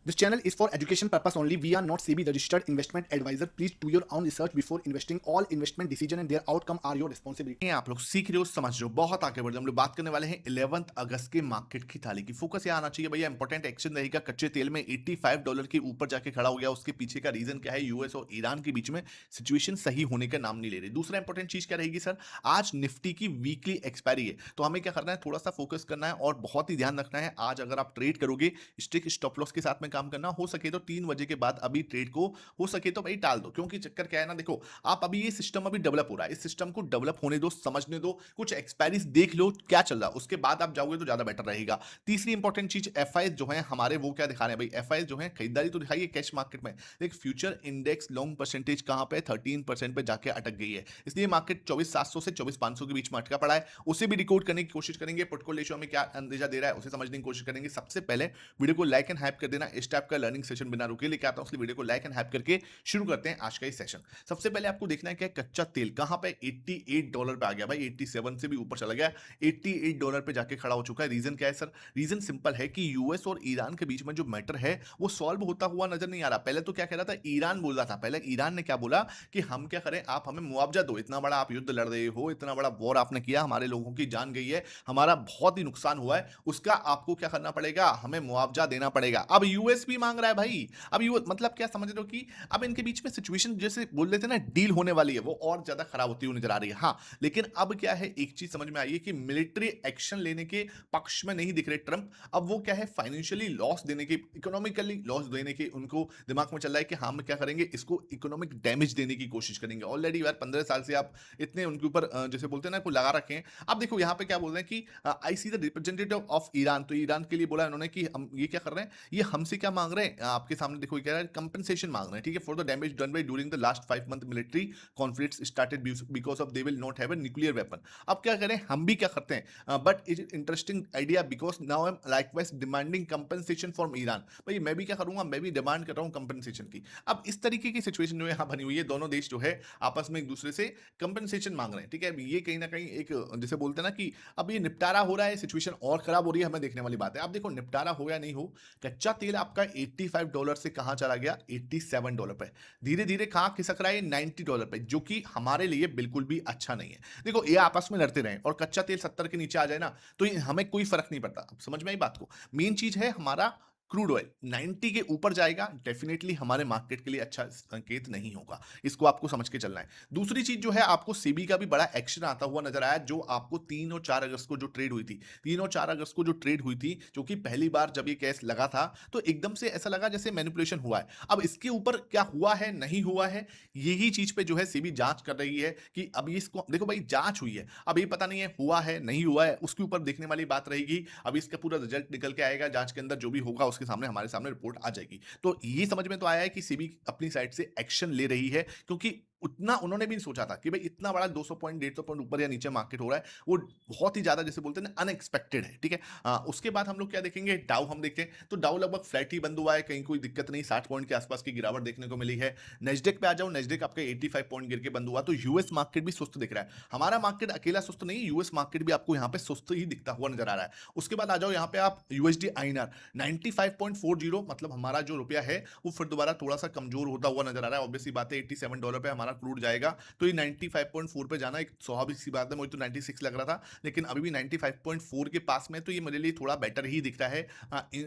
This channel is for education purpose only. We are not SEBI registered investment advisor. Please do your own research before investing. All investment decision and their outcome are your responsibility. आप लोग सीख रहे हो, समझ रहे हो, बहुत आगे बढ़ रहे हो। हम लोग बात करने वाले हैं 11 अगस्त के मार्केट की थाली की। फोकस यहाँ आना चाहिए भैया, इंपॉर्टेंट एक्शन रहेगा। कच्चे तेल में $85 के ऊपर जाके खड़ा हो गया, उसके पीछे का रीजन क्या है? यूएस और ईरान के बीच में सिचुएशन सही होने का नाम नहीं ले रही। दूसरा इंपॉर्टेंट चीज क्या रहेगी सर? आज निफ्टी की वीकली एक्सपायरी है, तो हमें क्या करना है? थोड़ा सा फोकस करना है और बहुत ही ध्यान रखना है। आज अगर आप ट्रेड करोगे, स्टिक स्टॉप लॉस के साथ में काम करना। हो सके तो 3 बजे के बाद अभी ट्रेड को हो सके तो भाई टाल दो, क्योंकि चक्कर क्या है ना, देखो आप अभी ये सिस्टम अभी डेवलप हो रहा है, इस सिस्टम को डेवलप होने दो, समझने दो, कुछ एक्सपायरीज देख लो क्या चल रहा है, उसके बाद आप जाओगे तो ज्यादा बेटर रहेगा। तीसरी इंपॉर्टेंट चीज, एफआईएस जो है हमारे, वो क्या दिखा रहे हैं भाई? एफआईएस जो है खरीदारी तो दिखाई है कैश मार्केट में, लेकिन फ्यूचर इंडेक्स लॉन्ग परसेंटेज कहां पे? 13% पे जाके अटक गई है, इसलिए मार्केट 24,700 से 24,500 के बीच में अटका पड़ा है। उसे भी रिकॉर्ड करने की कोशिश करेंगे। पोर्टफोलियो रेशियो में क्या अंदेशा दे रहा है उसे समझने की कोशिश करेंगे। सबसे पहले वीडियो को लाइक एंड हाइप कर देना। इस टाइप का लर्निंग सेशन बिना रुके लेके आता हूं, इसलिए वीडियो को लाइक एंड हाइप करके शुरू करते हैं आज का ये सेशन। सबसे पहले आपको देखना है कि कच्चा तेल कहां पे? $88 पे आ गया भाई, 87 से भी ऊपर चला गया, $88 पे जाके खड़ा हो चुका है। रीजन क्या है सर? रीजन सिंपल है कि यूएस और ईरान के बीच में जो मैटर है वो सॉल्व होता हुआ नजर नहीं आ रहा। पहले तो क्या कह रहा था? ईरान बोल रहा था, पहले ईरान ने क्या बोला कि हम क्या करें, आप हमें मुआवजा दो, इतना बड़ा आप युद्ध लड़ रहे हो, इतना बड़ा वॉर आपने किया, हमारे लोगों की जान गई है, हमारा बहुत ही नुकसान हुआ है, उसका आपको क्या करना पड़ेगा? हमें मुआवजा देना पड़ेगा। अब यूएस भी मांग रहा है भाई। अब यूएस मतलब क्या समझ रहे हो कि अब इनके बीच में सिचुएशन जैसे बोल रहे थे ना डील होने वाली है, वो और ज्यादा खराब होती हुई नजर आ रही है। हाँ, लेकिन अब क्या है, एक चीज समझ में आई है कि मिलिट्री एक्शन लेने के पक्ष में नहीं दिख रहे ट्रंप। अब वो क्या है, फाइनेंशियली लॉस देने के, इकोनॉमिकली लॉस देने के उनको दिमाग में चल रहा है कि हम क्या करेंगे, इसको इकोनॉमिक डैमेज देने की कोशिश करेंगे। ऑलरेडी यार 15 साल से आप इतने उनके ऊपर जैसे बोलते हैं ना, को लगा रखे हैं। अब देखो यहाँ पे क्या बोल रहे हैं कि I see the representative of Iran, तो ईरान के लिए बोला उन्होंने कि हम ये क्या कर रहे हैं, ये हमसे क्या मांग रहे हैं? आपके सामने देखो, क्या है, कंपनसेशन मांग रहे हैं, ठीक है, for the damage done by during the last 5 month military conflicts started because of they will not have a nuclear weapon. अब क्या करें, हम भी क्या करते हैं, but it is interesting idea because now I am likewise demanding compensation from Iran. भाई मैं भी क्या करूंगा, मैं भी डिमांड कर रहा हूं कंपनसेशन की। अब इस तरीके की सिचुएशन जो है यहाँ बनी हुई है, दोनों देश जो है आपस में एक दूसरे से कंपनसेशन मांग रहे हैं, ठीक है। अब ये कहीं ना कहीं एक जैसे बोलते हैं ना कि अब ये निपटारा हो रहा है, सिचुएशन और खराब हो रही है, हमें देखने वाली बात है। अब देखो निपटारा हो या नहीं हो, कच्चा तेल आपका $85 से कहां चला गया? $87 पे। धीरे धीरे कहां खिसक रहा है? $90 पे, जो कि हमारे लिए बिल्कुल भी अच्छा नहीं है। देखो ये आपस में लड़ते रहे और कच्चा तेल 70 के नीचे आ जाए ना, तो हमें कोई फर्क नहीं पड़ता। अब समझ में आई बात को? मेन चीज है हमारा क्रूड ऑयल 90 के ऊपर जाएगा, डेफिनेटली हमारे मार्केट के लिए अच्छा संकेत नहीं होगा। इसको आपको समझ के चलना है। दूसरी चीज जो है, आपको सेबी का भी बड़ा एक्शन आता हुआ नजर आया, जो आपको 3 और 4 अगस्त को जो ट्रेड हुई थी, 3 और 4 अगस्त को जो ट्रेड हुई थी, जो कि पहली बार जब ये केस लगा था, तो एकदम से ऐसा लगा जैसे मैनिपुलेशन हुआ है। अब इसके ऊपर क्या हुआ है, नहीं हुआ है, यही चीज पे जो है सेबी जांच कर रही है कि अब इसको देखो भाई, जांच हुई है, अब ये पता नहीं है हुआ है नहीं हुआ है, उसके ऊपर देखने वाली बात रहेगी। अब इसका पूरा रिजल्ट निकल के आएगा, जांच के अंदर जो भी होगा उसके सामने, हमारे सामने रिपोर्ट आ जाएगी। तो ये समझ में तो आया है कि सेबी अपनी साइड से एक्शन ले रही है, क्योंकि उतना उन्होंने भी नहीं सोचा था कि भाई इतना बड़ा 200 पॉइंट 150 पॉइंट ऊपर या नीचे मार्केट हो रहा है, वो बहुत ही ज्यादा जैसे बोलते हैं ना अनएक्सपेक्टेड है, ठीक है। उसके बाद हम लोग क्या देखेंगे, डाउ हम देखते हैं, तो डाउ लगभग फ्लैट ही बंद हुआ है, कहीं कोई दिक्कत नहीं, 60 पॉइंट के आसपास की गिरावट देखने को मिली है। नेस्डेक पे आ जाओ, नेस्डेक आपका 85 पॉइंट गिर के बंद हुआ, तो यूएस मार्केट भी सुस्त दिख रहा है। हमारा मार्केट अकेला सुस्त नहीं, यूएस मार्केट भी आपको यहाँ पे सुस्त ही दिखता हुआ नजर आ रहा है। उसके बाद आ जाओ यहाँ पे आप यूएसडी आईएनआर 95.40, मतलब हमारा जो रुपया है वो फिर दोबारा थोड़ा सा कमजोर होता हुआ नजर आ रहा है। ऑब्वियसली बात है, $87 पे हमारा क्रूड जाएगा, तो ये 95.4 पे जाना एक स्वाभाविक सी बात है। मुझे तो 96 लग रहा था, लेकिन अभी भी 95.4 के पास में, तो ये मेरे लिए थोड़ा बेटर ही दिख रहा है।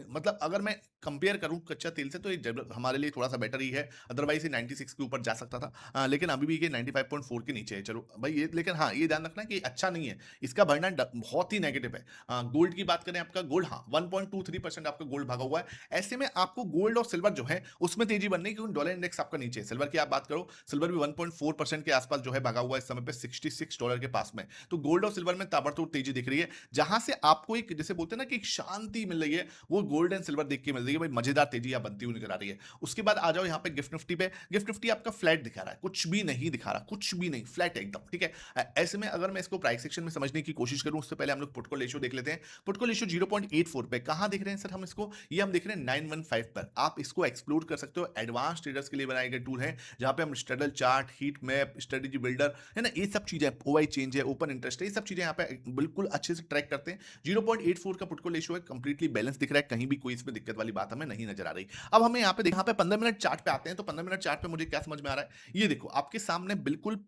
मतलब अगर मैं कंपेयर करूं कच्चा तेल से, तो ये हमारे लिए थोड़ा सा बेटर ही है। अदरवाइज ये 96 के ऊपर जा सकता था, लेकिन अभी भी ये 95.4 के नीचे है। चलो भाई ये, लेकिन हाँ ये ध्यान रखना कि अच्छा नहीं है, इसका बढ़ना बहुत ही नेगेटिव है। गोल्ड की बात करें, आपका गोल्ड, हाँ 1.23% आपका गोल्ड भागा हुआ है। ऐसे में आपको गोल्ड और सिल्वर जो है उसमें तेजी बनने की, क्योंकि डॉलर इंडेक्स आपका नीचे है। सिल्वर की आप बात करो, सिल्वर भी 1.4% के आसपास जो है भागा हुआ है इस समय पे, $66 के पास में। तो गोल्ड और सिल्वर में ताबड़तोड़ तेजी दिख रही है। जहां से आपको एक जैसे बोलते हैं ना कि एक शांति मिल रही है, वो गोल्ड एंड सिल्वर देख के मिल रही है भाई, मजेदार तेजी यहाँ बनती हुई नजर आ रही है। उसके बाद आ जाओ यहाँ पे गिफ्ट निफ्टी पे। गिफ्ट निफ्टी आपका फ्लैट दिखा रहा है, कुछ भी नहीं दिखा रहा, कुछ भी नहीं, फ्लैट है एकदम, ठीक है। ऐसे में अगर मैं इसको प्राइस सेक्शन में समझने की कोशिश करूं, उससे पहले हम लोग पुट कॉल रेशियो देख लेते हैं। पुट कॉल रेशियो 0.84 पे कहां देख रहे हैं सर हम इसको? ये हम देख रहे हैं 915 पर। आप इसको एक्सप्लोर कर सकते हो, एडवांस ट्रेडर्स के लिए बनाए गए टूल है, जहां पे हम struggle chart, chart, heat map, strategy builder, है ना, ये सब चीजें, ओआई चेंज है, ओपन इंटरेस्ट है, ये सब चीजें यहाँ पे बिल्कुल अच्छे से ट्रैक करते हैं। 0.84 का पुट कॉल रेशियो है, कंप्लीटली बैलेंस दिख रहा है, कहीं भी कोई इसमें दिक्कत वाली बात हमें नहीं नजर आ रही। अब हमें यहाँ पे 15 मिनट चार्ट पे आते हैं, तो 15 मिनट चार्ट पे मुझे क्या समझ में आ रहा है, ये देखो आपके सामने बिल्कुल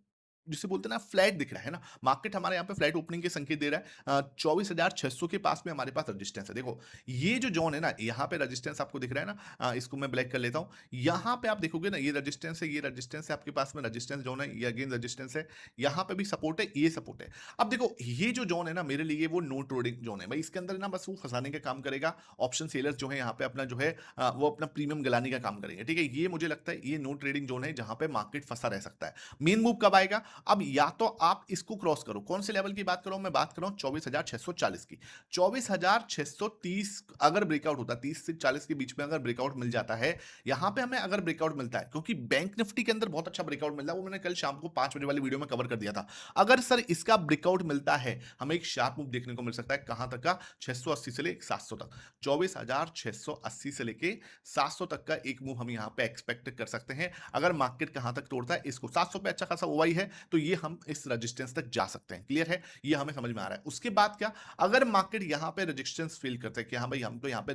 जिसे बोलते हैं ना फ्लैट दिख रहा है ना, मार्केट हमारे यहाँ पे फ्लैट ओपनिंग के संकेत दे रहा है। 24,600 के पास में हमारे पास रजिस्टेंस है। देखो ये जो जोन है ना, यहाँ पे रजिस्टेंस आपको दिख रहा है ना, इसको मैं ब्लैक कर लेता हूँ। यहाँ पे आप देखोगे ना, ये रजिस्टेंस है, ये रजिस्टेंस है, आपके पास में रजिस्टेंस जोन है, ये अगेन रजिस्टेंस है, यहाँ पे भी सपोर्ट है, ये सपोर्ट है। अब देखो ये जो जोन है ना, मेरे लिए वो नो ट्रेडिंग जोन है भाई, इसके अंदर ना बस वो फंसाने का काम करेगा। ऑप्शन सेलर्स जो है यहाँ पे अपना जो है वो अपना प्रीमियम गलाने का काम करेंगे, ठीक है। ये मुझे लगता है ये नो ट्रेडिंग जोन है, जहां पे मार्केट फंसा रह सकता है। मेन मूव कब आएगा? अब या तो आप इसको क्रॉस करो, कौन से लेवल की बात कर रहा हूं मैं, बात कर रहा हूं 24,640 की। 24,630 अगर ब्रेकआउट होता है, 30 से 40 के बीच में अगर ब्रेकआउट मिल जाता है, यहां पे हमें अगर ब्रेकआउट मिलता है, क्योंकि बैंक निफ्टी के अंदर बहुत अच्छा ब्रेकआउट मिल रहा है, वो मैंने कल शाम को 5 बजे वाली वीडियो में कवर कर दिया था। अगर सर इसका ब्रेकआउट मिलता है, हमें एक शार्प मूव देखने को मिल सकता है, कहां तक का, 680 से लेकर 700 तक। 24,680 से लेके 700 तक का एक मूव हम यहां पे एक्सपेक्ट कर सकते हैं। अगर मार्केट कहां तक तोड़ता है इसको, 700 पे अच्छा खासा ओवाई है, तो ये हम इस रेजिस्टेंस तक जा सकते हैं। क्लियर है, ये हमें समझ में आ रहा है। उसके बाद क्या, अगर मार्केट यहां पे रेजिस्टेंस फील करता है कि हाँ भाई हमको यहां पे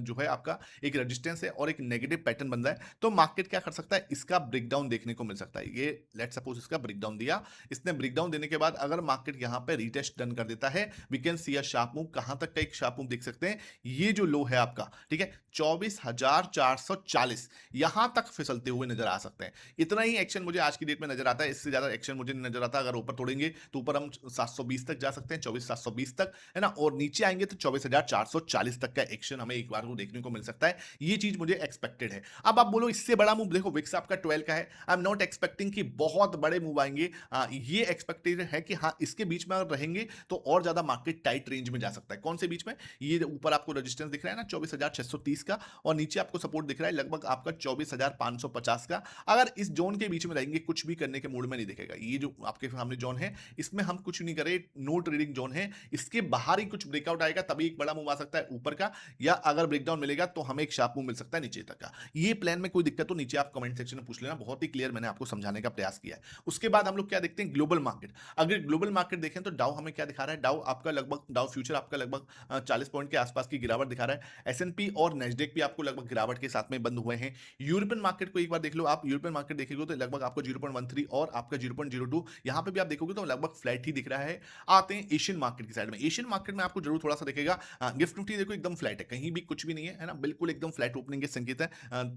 जो है आपका एक रेजिस्टेंस है और एक नेगेटिव पैटर्न बन रहा है, तो मार्केट क्या कर सकता है, इसका ब्रेकडाउन देखने को मिल सकता है। ये लेट सपोज इसका ब्रेकडाउन दिया, इसने ब्रेकडाउन देने के बाद अगर मार्केट यहां पे रीटेस्ट डन कर देता है, we can see a sharp move. कहां तक का एक शार्प मूव देख सकते हैं, ये जो लो है आपका, ठीक है, 24,440 यहां तक फिसलते हुए नजर आ सकते हैं। इतना ही एक्शन मुझे आज की डेट में नजर आता है, इससे ज्यादा एक्शन मुझे नहीं नजर आता। अगर ऊपर तोड़ेंगे तो ऊपर हम 720 तक जा सकते हैं, 24,720 तक, है ना, और नीचे आएंगे तो 24,440 तक का एक्शन हमें एक बार को देखने को मिल सकता है। ये चीज मुझे एक्सपेक्टेड है। अब आप बोलो इससे बड़ा मूव, देखो विक्स आपका 12 का है, आई एम नॉट एक्सपेक्टिंग कि बहुत बड़े मूव आएंगे। ये एक्सपेक्टेड है कि हाँ इसके बीच में अगर रहेंगे तो और ज्यादा मार्केट टाइट रेंज में जा सकता है। कौन से बीच में, ये ऊपर आपको रेजिस्टेंस दिख रहा है ना 24,630 का, और नीचे आपको सपोर्ट दिख रहा है लगभग आपका 24,550 का। अगर इस जोन के बीच में रहेंगे, कुछ भी करने के मूड में नहीं दिखेगा। ये जो आपके सामने जोन है, इसमें हम कुछ नहीं करें, नो ट्रेडिंग जोन है। इसके बाहर ही कुछ ब्रेकआउट आएगा, तभी एक बड़ा मूव आ सकता है ऊपर का, या अगर ब्रेकडाउन मिलेगा तो हमें एक शार्प मूव मिल सकता है नीचे तक का। ये प्लान में कोई दिक्कत तो नीचे आप कमेंट सेक्शन में पूछ लेना, बहुत ही क्लियर मैंने आपको समझाने का प्रयास किया है। उसके बाद हम लोग क्या देखते हैं, ग्लोबल मार्केट। अगर ग्लोबल मार्केट देखें तो डाउ हमें क्या दिखा रहा है, डाउ आपका लगभग, डाउ फ्यूचर आपका लगभग 40 पॉइंट के आसपास की गिरावट दिखा रहा है। एसएनपी और नेस्डेक भी आपको लगभग गिरावट के साथ में बंद हुए हैं। यूरोपियन मार्केट को एक बार देख लो आप, यूरोपियन मार्केट देखेंगे तो लगभग आपको 0.13 और आपका 0.02, यहां पे भी आप देखोगे तो लगभग फ्लैट ही दिख रहा है। आते हैं एशियन मार्केट की साइड में। एशियन मार्केट में आपको जरूर थोड़ा सा दिखेगा, गिफ्ट निफ्टी देखो एकदम फ्लैट है, कहीं भी कुछ भी नहीं है, है ना, बिल्कुल एकदम फ्लैट ओपनिंग के संकेत है।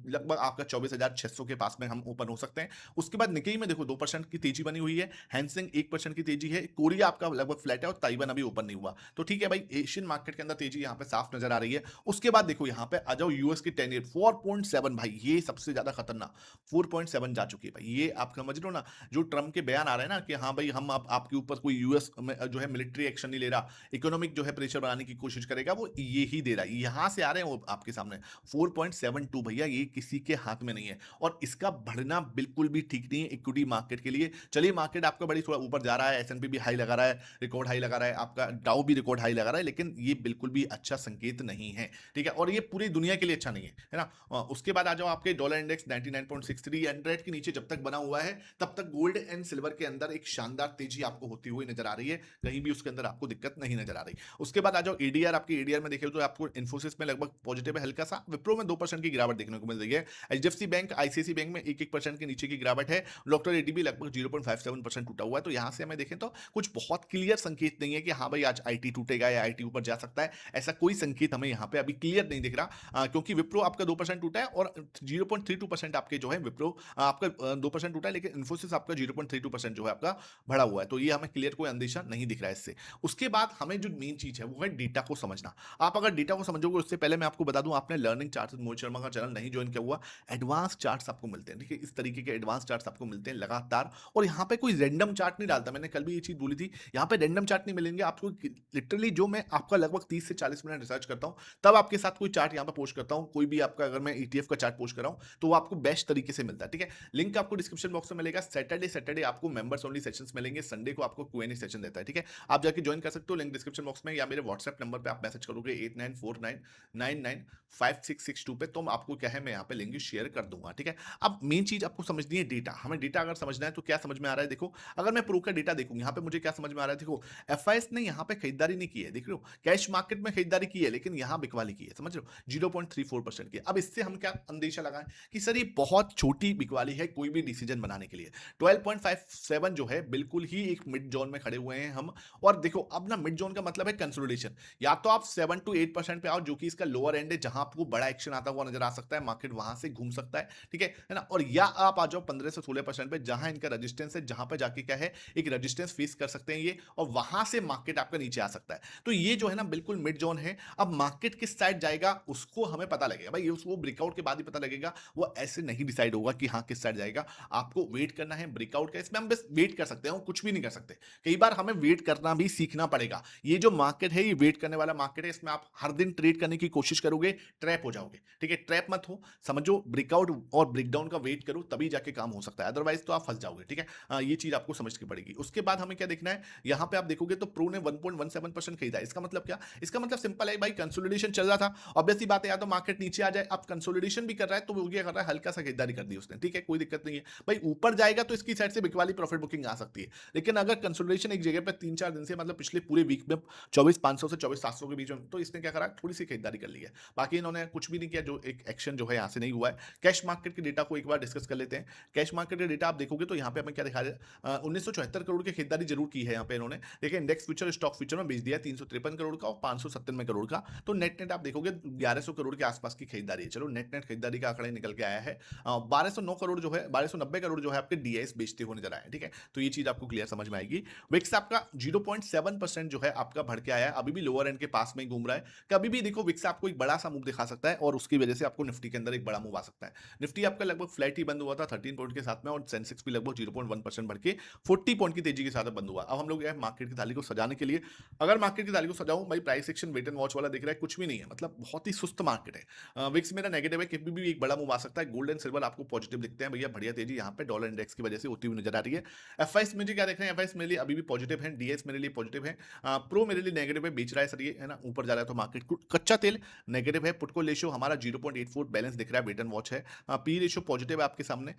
लगभग आपका 24,600 के पास में हम ओपन हो सकते हैं। उसके बाद निकेई में देखो 2% की तेजी बनी हुई है, हैंसिंग 1% की तेजी है, कोरिया आपका लगभग फ्लैट है और ताइवान अभी ओपन नहीं हुआ। तो ठीक है भाई, एशियन मार्केट के अंदर तेजी यहाँ पे साफ नजर आ रही है। उसके बाद देखो यहाँ पे आ जाओ, यूएस की 10 ईयर 4.7 भाई, ये सबसे ज्यादा खतरनाक 4.7 जा चुकी है भाई। ये आप समझ लो ना, जो ट्रम्प के बयान आ रहे हैं ना कि हाँ भाई हम आपके ऊपर कोई यूएस में जो है मिलिट्री एक्शन नहीं ले रहा, इकोनॉमिक जो है प्रेशर बनाने की कोशिश करेगा, वो ये ही दे रहा है। यहां से आ रहे हैं वो आपके सामने 4.72 भैया, ये किसी के हाथ में नहीं है, और इसका बढ़ना बिल्कुल भी ठीक नहीं है इक्विटी मार्केट के लिए। चलिए मार्केट आपका बड़ी थोड़ा ऊपर जा रहा है, एसएनपी भी हाई लगा रहा है, रिकॉर्ड हाई लगा रहा है, आपका डाउ भी रिकॉर्ड हाई लगा रहा है, लेकिन ये बिल्कुल भी अच्छा संकेत नहीं है, ठीक है, और ये पूरी दुनिया के लिए अच्छा नहीं है ना। उसके बाद आ जाओ आपके डॉलर इंडेक्स 99.63 100 के नीचे जब तक बना हुआ है, तब तक गोल्ड एंड सिल्वर के अंदर एक शानदार तेजी आपको होती हुई नजर आ रही है, कहीं भी उसके अंदर आपको दिक्कत नहीं नजर आ रही। उसके बाद आ जाओ एडीआर, आपकी एडीआर में देखें तो आपको इन्फोसिस में लगभग पॉजिटिव है हल्का सा, विप्रो में 2% की गिरावट देखने को मिल रही है, एचडीएफसी बैंक आईसीआईसी बैंक में 1% के नीचे की गिरावट है, डॉक्टर एडीबी लगभग 0.57% टूटा हुआ है। तो यहां से हमें देखें तो कुछ बहुत क्लियर संकेत नहीं है कि हाँ भाई आज आईटी टूटेगा या आईटी ऊपर जा सकता है, ऐसा कोई संकेत हमें यहाँ पे अभी क्लियर नहीं दिख रहा, क्योंकि विप्रो आपका 2% टूटा है और 0.32% आपके जो है विप्रो आपका 2% टूटा है, लेकिन इन्फोसिस आपका 0.32% जो है आपका बढ़ा हुआ है। तो ये हमें क्लियर कोई अंदेशा नहीं दिख रहा है इससे। उसके बाद हमें जो मेन चीज है वो है डेटा को समझना। आप अगर डेटा को समझोगे, उससे पहले मैं आपको बता दूं, आपने लर्निंग चार्ट मोहित शर्मा का चैनल नहीं ज्वाइन किया हुआ, एडवांस चार्ट्स आपको मिलते हैं, ठीक है, इस तरीके के एडवांस चार्ट्स आपको मिलते हैं लगातार, और यहाँ पे कोई रैंडम चार्ट नहीं डालता, मैंने कल भी ये चीज बोली थी, यहाँ पे रैंडम चार्ट नहीं मिलेंगे आपको, लिटरली जो मैं आपका लगभग 30 से 40 मिनट रिसर्च करता हूँ, तब आपके साथ कोई चार्ट यहाँ पे पोस्ट करता हूँ, कोई भी आपका अगर मैं ईटीएफ का चार्ट पोस्ट कर रहा हूँ तो वो आपको बेस्ट तरीके से मिलता है, ठीक है। लिंक आपको डिस्क्रिप्शन बॉक्स में मिलेगा। सैटरडे सैटरडे आपको मेंबर्स ओनली सेशंस मिलेंगे, संडे को आपको क्यूएनए सेशन रहता है, ठीक है। आप जाके ज्वाइन कर सकते हो, लिंक डिस्क्रिप्शन बॉक्स में या मेरे व्हाट्सएप नंबर पे आप मैसेज करोगे 8949995662 पे, तो आपको क्या है मैं यहाँ पे लिंक शेयर कर दूंगा, ठीक है। अब मेन चीज आपको समझनी है डेटा, हमें डेटा अगर समझना है तो क्या समझ में आ रहा है, देखो अगर मैं प्रो का डेटा देखूं यहाँ पे मुझे क्या समझ में आ रहा है, देखो एफआईएस ने यहाँ पे खरीदारी नहीं की है, देख रहे हो कैश मार्केट में खरीदारी की है लेकिन यहाँ बिकवाली की है, समझ रहे हो 0.34% की। अब इससे हम क्या अंदेशा लगाएं कि सर ये बहुत छोटी बिकवाली है कोई भी डिसीजन बनाने के लिए। 12.57 जो है बिल्कुल ही एक मिड जोन में खड़े हुए हैं हम। और देखो अब ना मिड जोन का मतलब है कंसोलिडेशन, या तो आप 7 to 8% पे आओ जो कि इसका लोअर एंड है जहां आपको बड़ा एक्शन आता हुआ नजर आ सकता है, मार्केट वहां से घूम सकता है, ठीक है ना। और या आप आ जाओ 15 से 16% पे जहां इनका रेजिस्टेंस है, जहां पे जाके क्या है एक रेजिस्टेंस फेस कर सकते हैं ये, और वहां से मार्केट आपका नीचे आ सकता है। तो ये जो है ना बिल्कुल मिड जोन है। अब मार्केट किस साइड जाएगा उसको हमें पता लगेगा भाई, उसको ब्रेकआउट के बाद ही पता लगेगा, वो ऐसे नहीं डिसाइड होगा कि हाँ किस साइड जाएगा। आपको वेट करना है ब्रेकआउट का, इसमें हम बस वेट कर सकते हैं, कुछ भी नहीं कर सकते। कई बार हमें वेट करना भी सीखना पड़ेगा। ये जो मार्केट है ये वेट करने वाला मार्केट है, इसमें आप हर दिन ट्रेड करने की कोशिश करोगे ट्रैप हो जाओगे, ठीक है। ट्रैप मत हो, समझो ब्रेकआउट और ब्रेकडाउन का वेट करो तभी जाके काम हो सकता है, अदरवाइज तो आप फंस जाओगे, ठीक है। ये चीज आपको समझ की पड़ेगी। उसके बाद हमें क्या देखना है, यहाँ पे आप देखोगे तो प्रो ने 1.17% खरीदा। इसका मतलब क्या, इसका मतलब सिंपल है भाई, कंसोलिडेशन चल रहा था, ऑब्वियसली बात है या तो मार्केट नीचे आ जाए, अब कंसोलिडेशन भी कर रहा है तो वो क्या कर रहा है हल्का सा खरीदारी कर दी उसने, ठीक है कोई दिक्कत नहीं है भाई। ऊपर जाएगा तो इसकी साइड से बिकवाली प्रॉफिट बुकिंग आ सकती है, लेकिन अगर कंसोलिडेशन एक जगह पे 3-4 दिन से मतलब पिछले पूरे वीक में 24,500 से 24,700 के बीच में, तो इसने क्या करा थोड़ी सी खरीदारी कर ली है, बाकी इन्होंने कुछ भी नहीं किया, जो एक एक्शन जो है यहाँ से नहीं हुआ है। कैश मार्केट के डेटा को एक बार डिस्कस कर लेते हैं। कैश मार्केट के डेटा आप देखोगे तो यहाँ पे हमें क्या दिखा रहा है, 1974 करोड़ की खरीदारी जरूर की है यहाँ पे इन्होंने, देखिए इंडेक्स फ्यूचर स्टॉक फ्यूचर में बेच दिया 353 करोड़ का और 597 करोड़ का, तो नेट नेट आप देखोगे 1100 करोड़ के आसपास की खरीदारी है। चलो नेट नेट खरीदारी का आंकड़ा निकल के आया है, 1209 करोड़ जो है 1290 करोड़ जो है आपके डीआईएस बेचते हुए नजर आए, ठीक है। तो ये चीज आपको क्लियर समझ में आएगी। विक्स आपका 0.7% जो है आपका बढ़ के आया है, अभी भी लोअर एंड के पास में घूम रहा है। कभी भी देखो विक्स आपको एक बड़ा सा मूव दिखा सकता है और उसकी वजह से आपको निफ्टी के अंदर एक बड़ा मूव आ सकता है। निफ्टी आपका लगभग फ्लैट ही बंद हुआ था 13 पॉइंट के साथ में, और सेंसेक्स भी लगभग 0.1% बढ़ के 40 पॉइंट की तेजी के साथ बंद हुआ। अब हम लोग मार्केट की थाली को सजाने के लिए, अगर मार्केट की थाली को सजाऊं भाई, price action wait and watch वाला दिख रहा है, कुछ भी नहीं है, मतलब बहुत ही सुस्त मार्केट है। विक्स मेरा नेगेटिव है, कभी भी एक बड़ा मूव आ सकता है। गोल्ड एंड सिल्वर आपको पॉजिटिव दिखते हैं भैया, बढ़िया तेजी यहाँ पे डॉलर इंडेक्स की वजह से होती हुई नजर आ रही है। एफआईएस मुझे क्या देख रहे हैं, एफआईएस मेरे लिए अभी भी पॉजिटिव है, डीएस मेरे लिए पॉजिटिव है, प्रो मेरे लिए नेगेटिव है, बेच रहा है सर ये, है ना, ऊपर जा रहा है तो मार्केट कच्चा तेल नेगेटिव है। पुट को रेशियो हमारा 0.84 बैलेंस दिख रहा है, वेट एंड वॉच है। पी रेशियो पॉजिटिव है आपके सामने।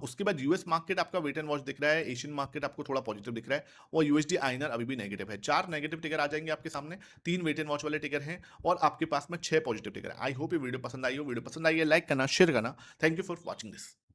उसके बाद यूएस मार्केट आपका वेट एंड वॉच दिख रहा है, एशियन मार्केट आपको थोड़ा पॉजिटिव दिख रहा है, और यूएसडी आईएनआर अभी भी नेगेटिव है। 4 नेगेटिव टिकर आ जाएंगे आपके सामने, 3 वेट एंड वॉच वाले टिकर हैं, और आपके पास में 6 पॉजिटिव टिकर है। आई होप ये वीडियो पसंद आई हो, वीडियो पसंद आई है लाइक करना, शेयर करना। Thank you for watching this.